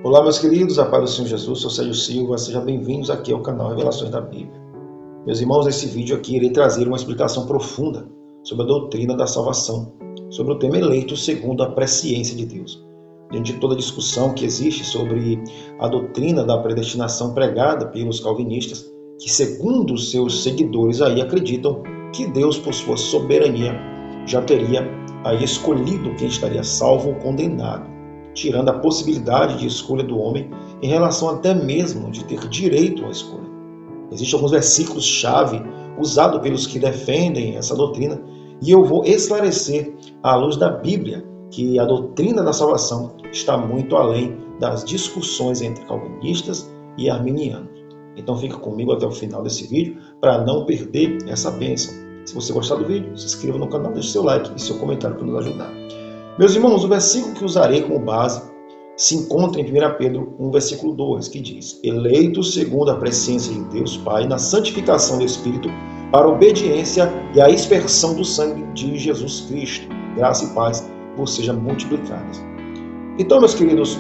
Olá, meus queridos, a paz do Senhor Jesus, sou Sérgio Silva, sejam bem-vindos aqui ao canal Revelações da Bíblia. Meus irmãos, nesse vídeo aqui irei trazer uma explicação profunda sobre a doutrina da salvação, sobre o tema eleito segundo a presciência de Deus. Diante de toda a discussão que existe sobre a doutrina da predestinação pregada pelos calvinistas, que segundo os seus seguidores aí acreditam que Deus, por sua soberania, já teria aí escolhido quem estaria salvo ou condenado, tirando a possibilidade de escolha do homem em relação até mesmo de ter direito à escolha. Existem alguns versículos-chave usados pelos que defendem essa doutrina e eu vou esclarecer à luz da Bíblia que a doutrina da salvação está muito além das discussões entre calvinistas e arminianos. Então fica comigo até o final desse vídeo para não perder essa bênção. Se você gostar do vídeo, se inscreva no canal, deixe seu like e seu comentário para nos ajudar. Meus irmãos, o versículo que usarei como base se encontra em 1 Pedro 1, versículo 2, que diz: eleitos segundo a presciência de Deus Pai, na santificação do Espírito, para a obediência e a expersão do sangue de Jesus Cristo. Graça e paz vos sejam multiplicadas. Então, meus queridos,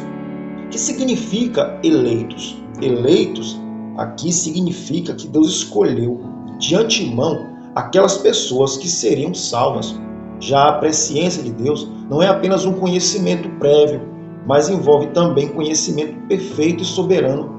o que significa eleitos? Eleitos aqui significa que Deus escolheu de antemão aquelas pessoas que seriam salvas. Já a presciência de Deus não é apenas um conhecimento prévio, mas envolve também conhecimento perfeito e soberano,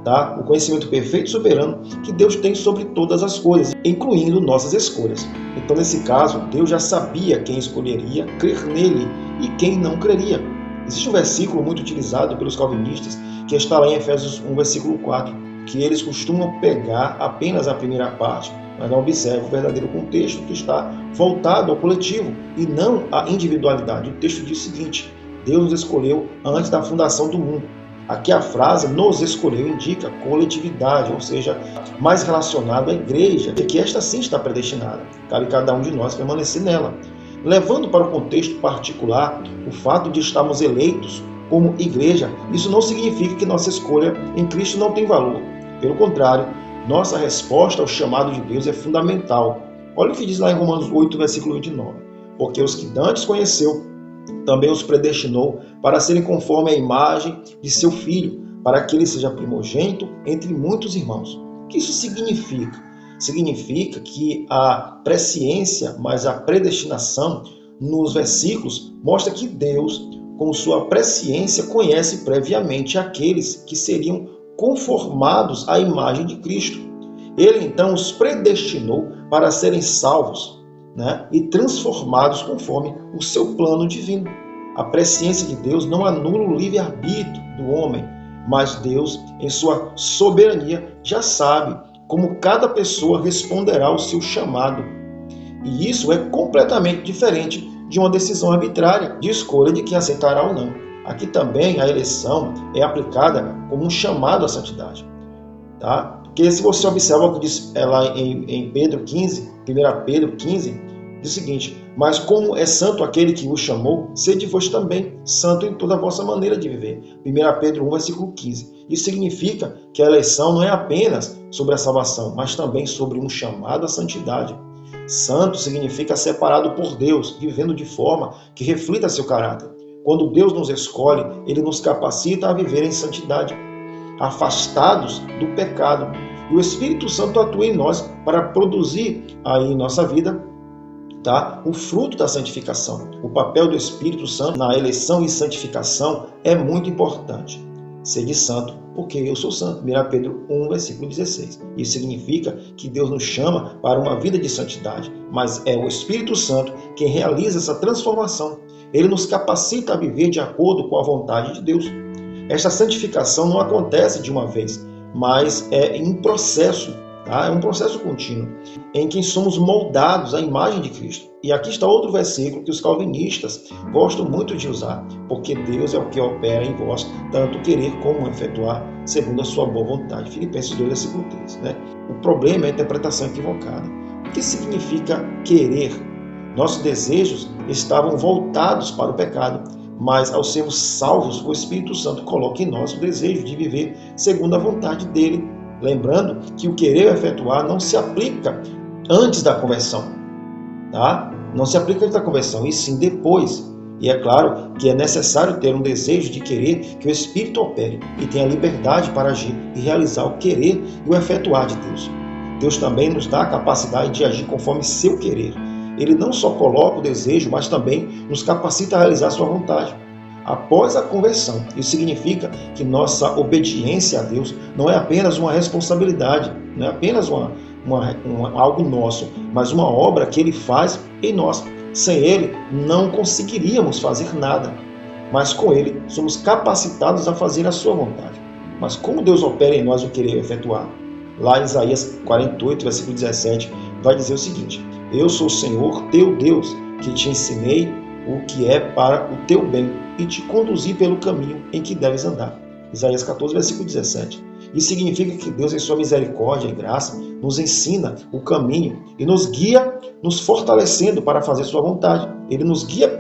tá? O conhecimento perfeito e soberano que Deus tem sobre todas as coisas, incluindo nossas escolhas. Então, nesse caso, Deus já sabia quem escolheria crer nele e quem não creria. Existe um versículo muito utilizado pelos calvinistas, que está lá em Efésios 1, versículo 4, que eles costumam pegar apenas a primeira parte, mas não observa o verdadeiro contexto que está voltado ao coletivo e não à individualidade. O texto diz o seguinte: Deus nos escolheu antes da fundação do mundo. Aqui a frase nos escolheu indica coletividade, ou seja, mais relacionado à igreja, que esta sim está predestinada. Cabe cada um de nós permanecer nela. Levando para o contexto particular, o fato de estarmos eleitos como igreja, isso não significa que nossa escolha em Cristo não tem valor. Pelo contrário, nossa resposta ao chamado de Deus é fundamental. Olha o que diz lá em Romanos 8, versículo 29. Porque os que dantes conheceu, também os predestinou para serem conforme a imagem de seu Filho, para que ele seja primogênito entre muitos irmãos. O que isso significa? Significa que a presciência, mais a predestinação, nos versículos, mostra que Deus, com sua presciência, conhece previamente aqueles que seriam conformados à imagem de Cristo. Ele então os predestinou para serem salvos, e transformados conforme o seu plano divino. A presciência de Deus não anula o livre-arbítrio do homem, mas Deus, em sua soberania, já sabe como cada pessoa responderá ao seu chamado. E isso é completamente diferente de uma decisão arbitrária de escolha de quem aceitará ou não. Aqui também a eleição é aplicada como um chamado à santidade. Tá? Porque se você observa o que diz lá em Pedro 15, 1 Pedro 15, diz o seguinte: mas como é santo aquele que vos chamou, sede vós também santo em toda a vossa maneira de viver. 1 Pedro 1, versículo 15. Isso significa que a eleição não é apenas sobre a salvação, mas também sobre um chamado à santidade. Santo significa separado por Deus, vivendo de forma que reflita seu caráter. Quando Deus nos escolhe, Ele nos capacita a viver em santidade, afastados do pecado. E o Espírito Santo atua em nós para produzir aí em nossa vida, o fruto da santificação. O papel do Espírito Santo na eleição e santificação é muito importante. Sede santo, porque eu sou santo. 1 Pedro 1, versículo 16. Isso significa que Deus nos chama para uma vida de santidade, mas é o Espírito Santo quem realiza essa transformação. Ele nos capacita a viver de acordo com a vontade de Deus. Esta santificação não acontece de uma vez, mas é em processo. É um processo contínuo, em que somos moldados à imagem de Cristo. E aqui está outro versículo que os calvinistas gostam muito de usar, porque Deus é o que opera em vós, tanto querer como efetuar, segundo a sua boa vontade. Filipenses 2, versículo 3. O problema é a interpretação equivocada. O que significa querer? Nossos desejos estavam voltados para o pecado, mas ao sermos salvos, o Espírito Santo coloca em nós o desejo de viver segundo a vontade dele. Lembrando que o querer efetuar não se aplica antes da conversão. Não se aplica antes da conversão, e sim depois. E é claro que é necessário ter um desejo de querer que o Espírito opere e tenha liberdade para agir e realizar o querer e o efetuar de Deus. Deus também nos dá a capacidade de agir conforme seu querer. Ele não só coloca o desejo, mas também nos capacita a realizar sua vontade. Após a conversão, isso significa que nossa obediência a Deus não é apenas uma responsabilidade, não é apenas algo nosso, mas uma obra que Ele faz em nós. Sem Ele, não conseguiríamos fazer nada, mas com Ele somos capacitados a fazer a sua vontade. Mas como Deus opera em nós o querer efetuar? Lá em Isaías 48, versículo 17, vai dizer o seguinte: Eu sou o Senhor, teu Deus, que te ensinei o que é para o teu bem e te conduzi pelo caminho em que deves andar. Isaías 14, versículo 17. Isso significa que Deus, em sua misericórdia e graça, nos ensina o caminho e nos guia, nos fortalecendo para fazer sua vontade. Ele nos guia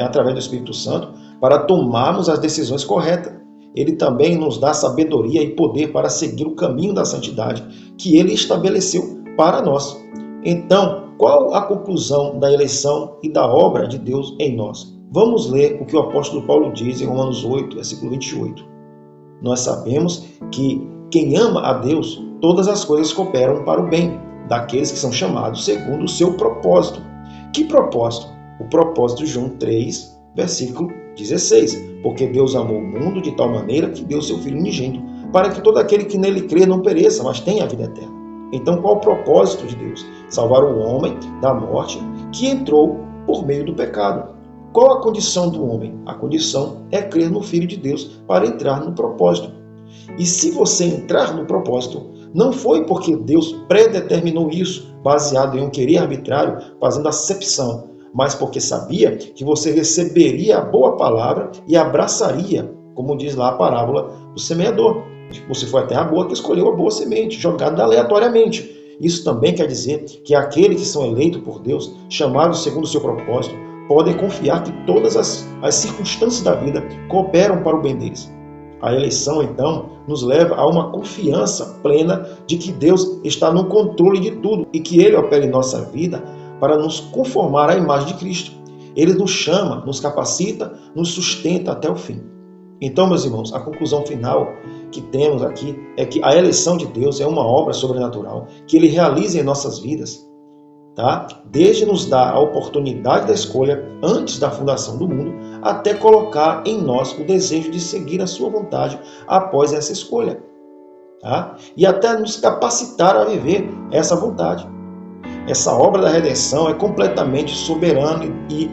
através do Espírito Santo para tomarmos as decisões corretas. Ele também nos dá sabedoria e poder para seguir o caminho da santidade que Ele estabeleceu para nós. Então, qual a conclusão da eleição e da obra de Deus em nós? Vamos ler o que o apóstolo Paulo diz em Romanos 8, versículo 28. Nós sabemos que quem ama a Deus, todas as coisas cooperam para o bem daqueles que são chamados segundo o seu propósito. Que propósito? O propósito de João 3, versículo 16. Porque Deus amou o mundo de tal maneira que deu seu Filho unigênito, para que todo aquele que nele crê não pereça, mas tenha a vida eterna. Então, qual o propósito de Deus? Salvar o homem da morte que entrou por meio do pecado. Qual a condição do homem? A condição é crer no Filho de Deus para entrar no propósito. E se você entrar no propósito, não foi porque Deus predeterminou isso, baseado em um querer arbitrário, fazendo acepção, mas porque sabia que você receberia a boa palavra e abraçaria, como diz lá a parábola do semeador. Você foi a terra boa que escolheu a boa semente, jogada aleatoriamente. Isso também quer dizer que aqueles que são eleitos por Deus, chamados segundo o seu propósito, podem confiar que todas as circunstâncias da vida cooperam para o bem deles. A eleição, então, nos leva a uma confiança plena de que Deus está no controle de tudo e que Ele opera em nossa vida para nos conformar à imagem de Cristo. Ele nos chama, nos capacita, nos sustenta até o fim. Então, meus irmãos, a conclusão final que temos aqui é que a eleição de Deus é uma obra sobrenatural que Ele realiza em nossas vidas, tá? Desde nos dar a oportunidade da escolha antes da fundação do mundo, até colocar em nós o desejo de seguir a sua vontade após essa escolha, tá? E até nos capacitar a viver essa vontade. Essa obra da redenção é completamente soberana e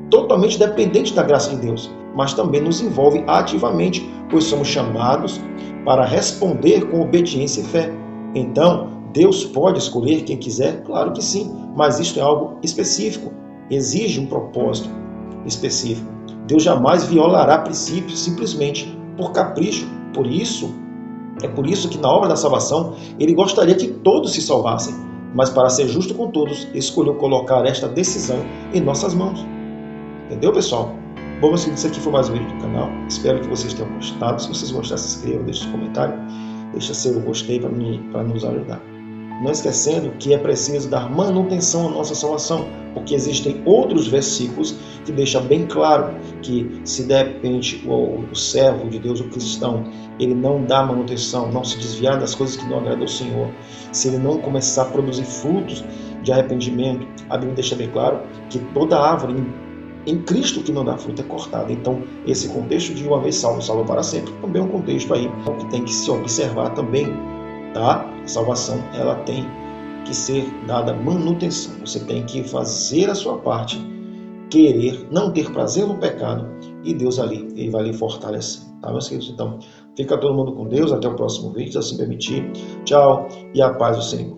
totalmente dependente da graça de Deus, mas também nos envolve ativamente, pois somos chamados para responder com obediência e fé. Então, Deus pode escolher quem quiser? Claro que sim, mas isto é algo específico, exige um propósito específico. Deus jamais violará princípios simplesmente por capricho. É por isso que na obra da salvação, Ele gostaria que todos se salvassem, mas para ser justo com todos, escolheu colocar esta decisão em nossas mãos. Entendeu, pessoal? Bom, meus queridos, esse aqui foi mais um vídeo do canal. Espero que vocês tenham gostado. Se vocês gostaram, se inscrevam, deixe um comentário, deixa seu gostei para nos ajudar. Não esquecendo que é preciso dar manutenção à nossa salvação, porque existem outros versículos que deixam bem claro que se de repente o servo de Deus, o cristão, ele não dá manutenção, não se desviar das coisas que não agradam ao Senhor, se ele não começar a produzir frutos de arrependimento, a Bíblia deixa bem claro que toda árvore em Cristo que não dá fruto é cortada. Então, esse contexto de uma vez salvo, salvo para sempre, também é um contexto aí que tem que se observar também. Tá? A salvação, ela tem que ser dada manutenção. Você tem que fazer a sua parte, querer, não ter prazer no pecado, e Deus ali, Ele vai lhe fortalecer. Tá, meus queridos? Então, fica todo mundo com Deus. Até o próximo vídeo, se assim permitir. Tchau e a paz do Senhor.